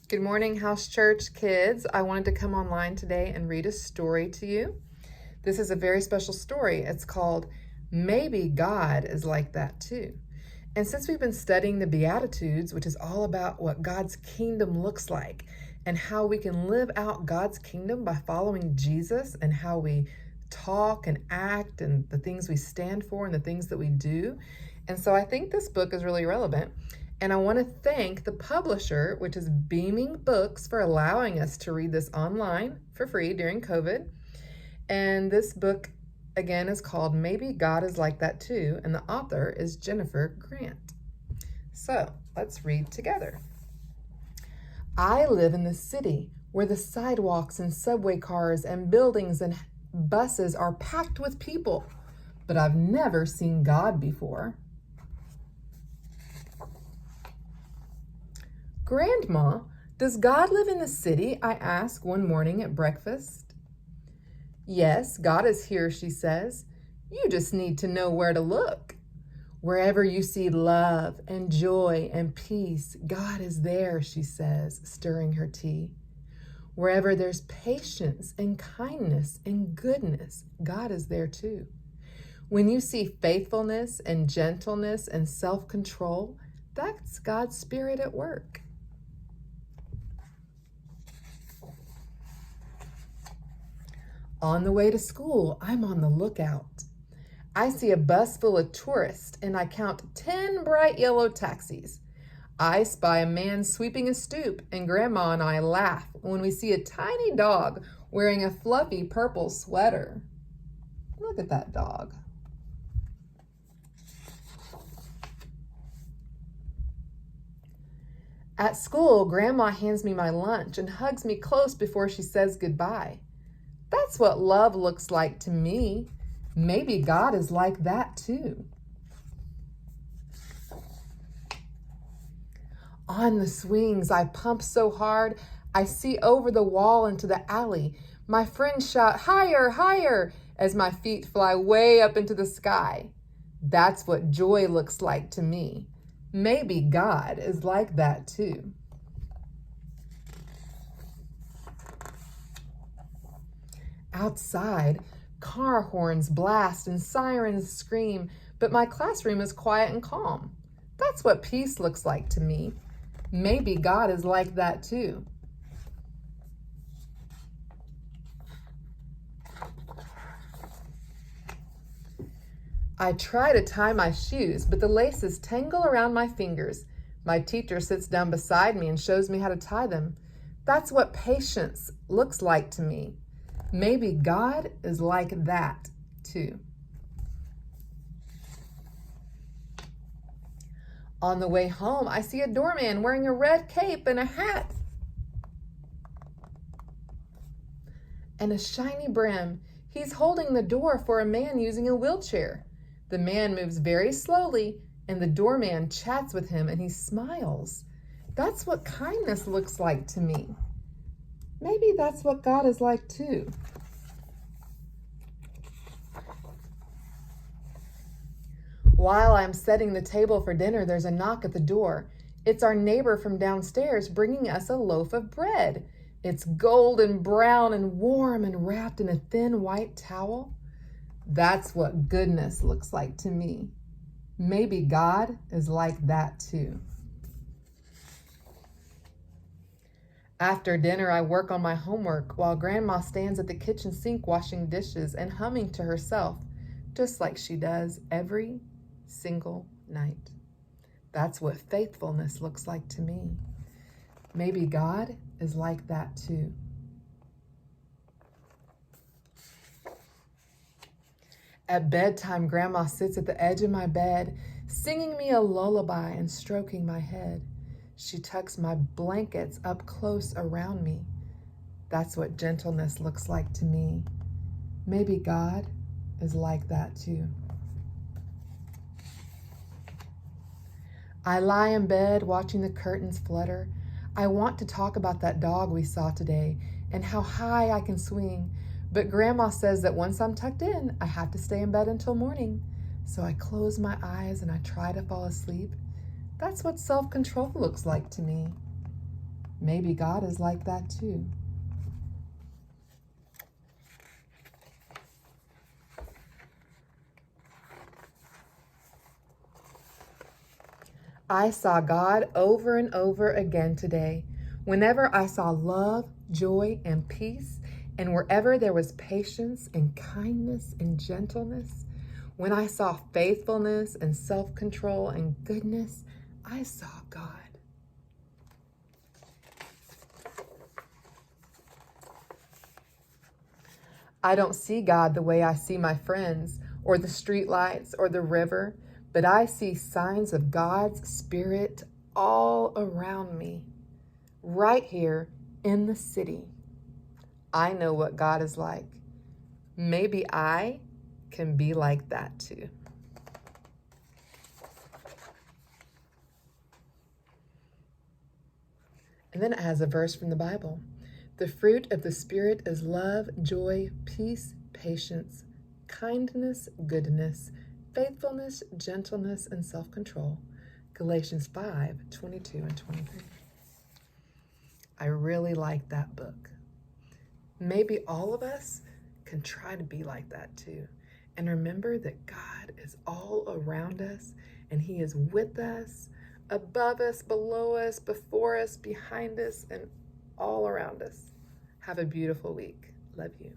Good morning, House Church kids. I wanted to come online today and read a story to you. This is a very special story. It's called Maybe God is Like That Too. And since we've been studying the beatitudes, which is all about what God's kingdom looks like and how we can live out God's kingdom by following Jesus and how we talk and act and the things we stand for and the things that we do. And so I think this book is really relevant. And I want to thank the publisher, which is Beaming Books, for allowing us to read this online for free during COVID. And this book, again, is called Maybe God is Like That Too, and the author is Jennifer Grant. So let's read together. I live in the city where the sidewalks and subway cars and buildings and buses are packed with people, but I've never seen God before. Grandma, does God live in the city? I asked one morning at breakfast. Yes, God is here, she says. You just need to know where to look. Wherever you see love and joy and peace, God is there, she says, stirring her tea. Wherever there's patience and kindness and goodness, God is there too. When you see faithfulness and gentleness and self-control, that's God's Spirit at work. On the way to school, I'm on the lookout. I see a bus full of tourists and I count 10 bright yellow taxis. I spy a man sweeping a stoop and Grandma and I laugh when we see a tiny dog wearing a fluffy purple sweater. Look at that dog. At school, Grandma hands me my lunch and hugs me close before she says goodbye. That's what love looks like to me. Maybe God is like that too. On the swings, I pump so hard, I see over the wall into the alley. My friends shout, higher, higher, as my feet fly way up into the sky. That's what joy looks like to me. Maybe God is like that too. Outside, car horns blast and sirens scream, but my classroom is quiet and calm. That's what peace looks like to me. Maybe God is like that too. I try to tie my shoes, but the laces tangle around my fingers. My teacher sits down beside me and shows me how to tie them. That's what patience looks like to me. Maybe God is like that too. On the way home, I see a doorman wearing a red cape and a hat and a shiny brim. He's holding the door for a man using a wheelchair. The man moves very slowly and the doorman chats with him and he smiles. That's what kindness looks like to me. Maybe that's what God is like too. While I'm setting the table for dinner, there's a knock at the door. It's our neighbor from downstairs bringing us a loaf of bread. It's golden brown and warm and wrapped in a thin white towel. That's what goodness looks like to me. Maybe God is like that too. After dinner, I work on my homework while Grandma stands at the kitchen sink washing dishes and humming to herself, just like she does every single night. That's what faithfulness looks like to me. Maybe God is like that too. At bedtime, Grandma sits at the edge of my bed, singing me a lullaby and stroking my head. She tucks my blankets up close around me. That's what gentleness looks like to me. Maybe God is like that too. I lie in bed watching the curtains flutter. I want to talk about that dog we saw today and how high I can swing. But Grandma says that once I'm tucked in, I have to stay in bed until morning. So I close my eyes and I try to fall asleep. That's what self-control looks like to me. Maybe God is like that too. I saw God over and over again today. Whenever I saw love, joy, and peace, and wherever there was patience and kindness and gentleness, when I saw faithfulness and self-control and goodness, I saw God. I don't see God the way I see my friends or the streetlights or the river, but I see signs of God's Spirit all around me, right here in the city. I know what God is like. Maybe I can be like that too. And then it has a verse from the Bible. The fruit of the Spirit is love, joy, peace, patience, kindness, goodness, faithfulness, gentleness, and self-control. Galatians 5:22 and 23. I really like that book. Maybe all of us can try to be like that too. And remember that God is all around us and He is with us, above us, below us, before us, behind us, and all around us. Have a beautiful week. Love you.